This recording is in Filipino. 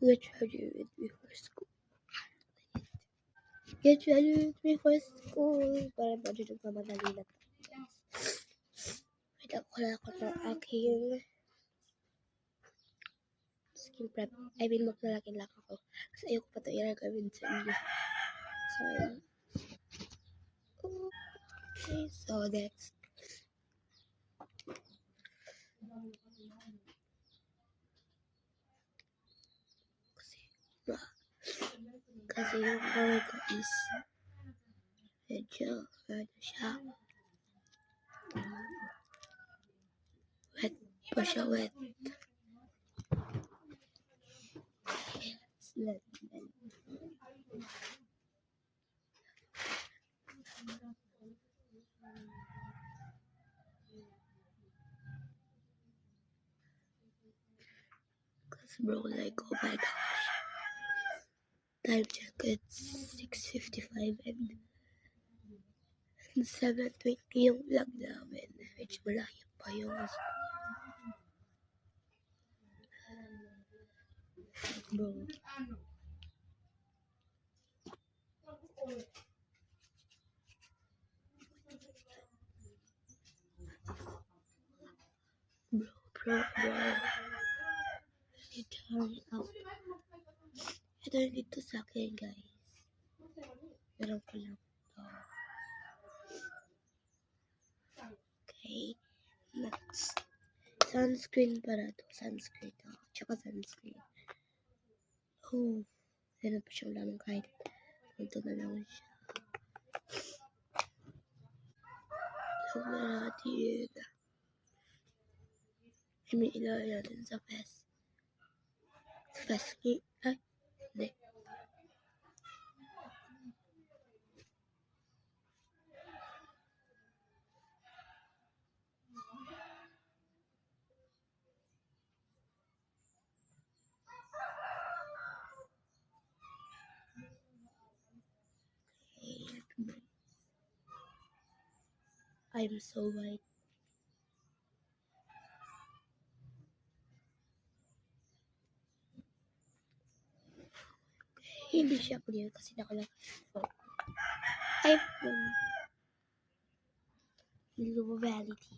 Get ready with me for school. Get ready with me for school. Parang medyo nagmamadali na to. Wait, wala ako ng aking skin prep. I mean, maglalaki lang ako. Kasi ayoko pa ito i-recommend sa inyo. Sorry. Okay, so next. Kasi yung hair ko is medyo, ano siya, wet pa siya, wet. Let's Cause bro, like, oh my gosh. Time check, it's 6:55 and 7:20 yung vlog namin. Medyo malayo pa yung bro. Bro. Need to hurry up. Ito yung dito sa akin, guys. Meron ko lang to. Okay. Next. Sunscreen para to. Sunscreen to. Tsaka sunscreen. Oh. Meron pa siyang lamang kahit. Ito na lang siya. So, natin. I mean, ilagay natin sa face. Face cream. Ay, hindi. I'm so white. Hindi siya clear kasi nakalagay sa iPhone. Low validity.